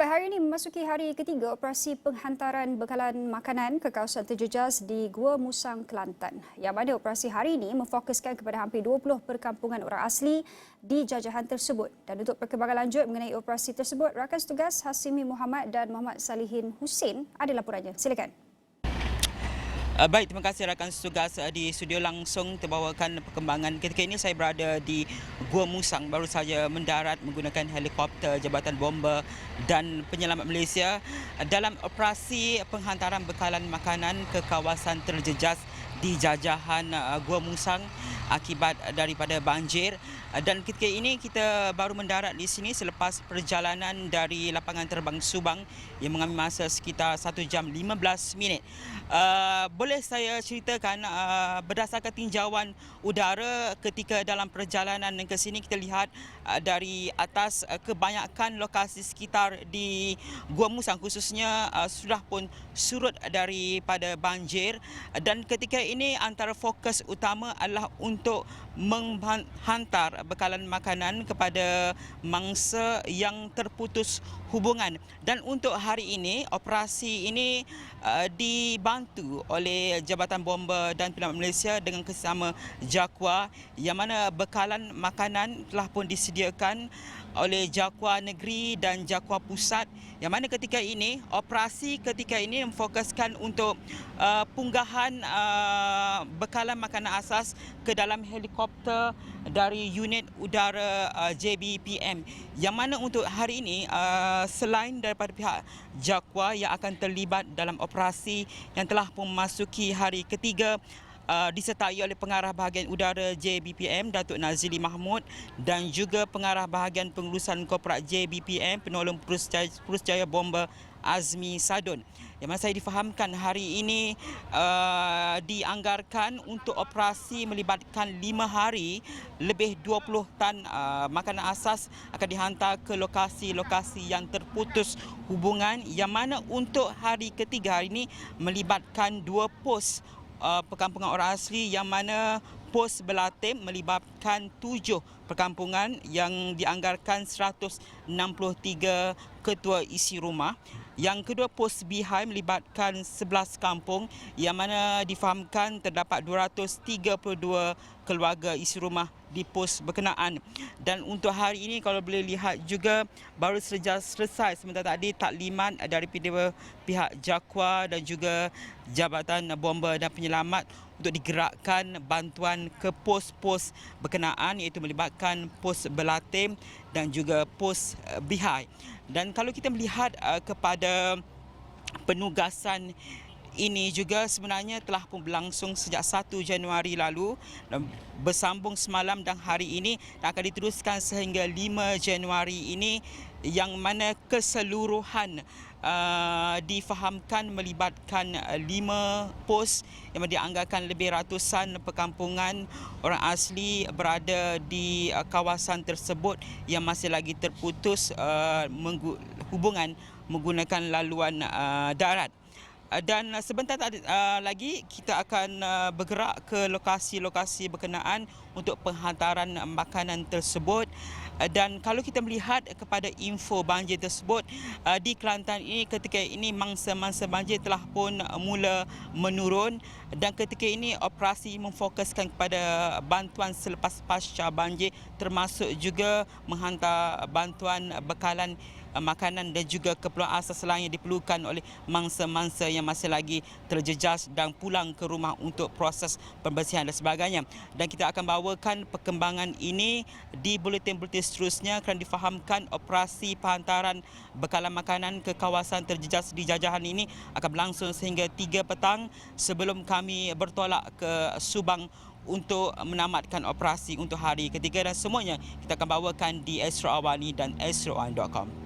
Baik, hari ini memasuki hari ketiga operasi penghantaran bekalan makanan ke kawasan terjejas di Gua Musang, Kelantan. Yang mana operasi hari ini memfokuskan kepada hampir 20 perkampungan orang asli di jajahan tersebut. Dan untuk perkembangan lanjut mengenai operasi tersebut, rakan setugas Hasimi Muhammad dan Muhammad Salihin Hussein ada laporannya. Silakan. Baik, terima kasih rakan setugas di studio langsung terbawakan perkembangan. Ketika ini saya berada di Gua Musang, baru saja mendarat menggunakan helikopter Jabatan Bomber dan Penyelamat Malaysia dalam operasi penghantaran bekalan makanan ke kawasan terjejas di jajahan Gua Musang akibat daripada banjir. Dan ketika ini kita baru mendarat di sini selepas perjalanan dari lapangan terbang Subang yang mengambil masa sekitar 1 jam 15 minit. Boleh saya ceritakan berdasarkan tinjauan udara ketika dalam perjalanan ke sini, kita lihat dari atas kebanyakan lokasi sekitar di Gua Musang khususnya sudah pun surut daripada banjir. Dan ketika ini antara fokus utama adalah untuk menghantar bekalan makanan kepada mangsa yang terputus hubungan. Dan untuk hari ini, operasi ini dibantu oleh Jabatan Bomber dan Penyelamat Malaysia dengan kerjasama JAKWA, yang mana bekalan makanan telah pun disediakan oleh JAKWA Negeri dan JAKWA Pusat, yang mana ketika ini operasi ketika ini memfokuskan untuk punggahan bekalan makanan asas ke dalam helikopter dari unit udara JBPM, yang mana untuk hari ini selain daripada pihak JAKWA yang akan terlibat dalam operasi yang telah pun memasuki hari ketiga, disertai oleh pengarah bahagian udara JBPM Datuk Nazili Mahmud dan juga pengarah bahagian pengurusan korporat JBPM penolong Purusjaya Bomber Azmi Sadun. Yang mana saya difahamkan hari ini dianggarkan untuk operasi melibatkan 5 hari, lebih 20 tan makanan asas akan dihantar ke lokasi-lokasi yang terputus hubungan, yang mana untuk hari ketiga hari ini melibatkan 2 pos perkampungan orang asli, yang mana pos Belatim melibatkan 7 perkampungan yang dianggarkan 163 ketua isi rumah. Yang kedua, pos Bihai melibatkan 11 kampung, yang mana difahamkan terdapat 232 keluarga isi rumah di pos berkenaan. Dan untuk hari ini kalau boleh lihat juga baru saja selesai sebentar tadi taklimat daripada pihak JAKWA dan juga Jabatan Bomber dan Penyelamat untuk digerakkan bantuan ke pos-pos berkenaan, iaitu melibatkan pos Belatim dan juga pos Bihai. Dan kalau kita melihat kepada penugasan ini juga sebenarnya telah pun berlangsung sejak 1 Januari lalu, bersambung semalam dan hari ini, dan akan diteruskan sehingga 5 Januari ini, yang mana keseluruhan difahamkan melibatkan 5 pos yang dianggarkan lebih ratusan perkampungan orang asli berada di kawasan tersebut yang masih lagi terputus hubungan menggunakan laluan darat. Dan sebentar lagi kita akan bergerak ke lokasi-lokasi berkenaan untuk penghantaran makanan tersebut. Dan kalau kita melihat kepada info banjir tersebut di Kelantan ini, ketika ini mangsa-mangsa banjir telah pun mula menurun, dan ketika ini operasi memfokuskan kepada bantuan selepas pasca banjir, termasuk juga menghantar bantuan bekalan makanan dan juga keperluan asas lain yang diperlukan oleh mangsa-mangsa yang masih lagi terjejas dan pulang ke rumah untuk proses pembersihan dan sebagainya. Dan kita akan bawakan perkembangan ini di buletin-buletin seterusnya, kerana difahamkan operasi penghantaran bekalan makanan ke kawasan terjejas di jajahan ini akan berlangsung sehingga 3 petang sebelum kami bertolak ke Subang untuk menamatkan operasi untuk hari ketiga, dan semuanya kita akan bawakan di Astro Awani dan astroone.com.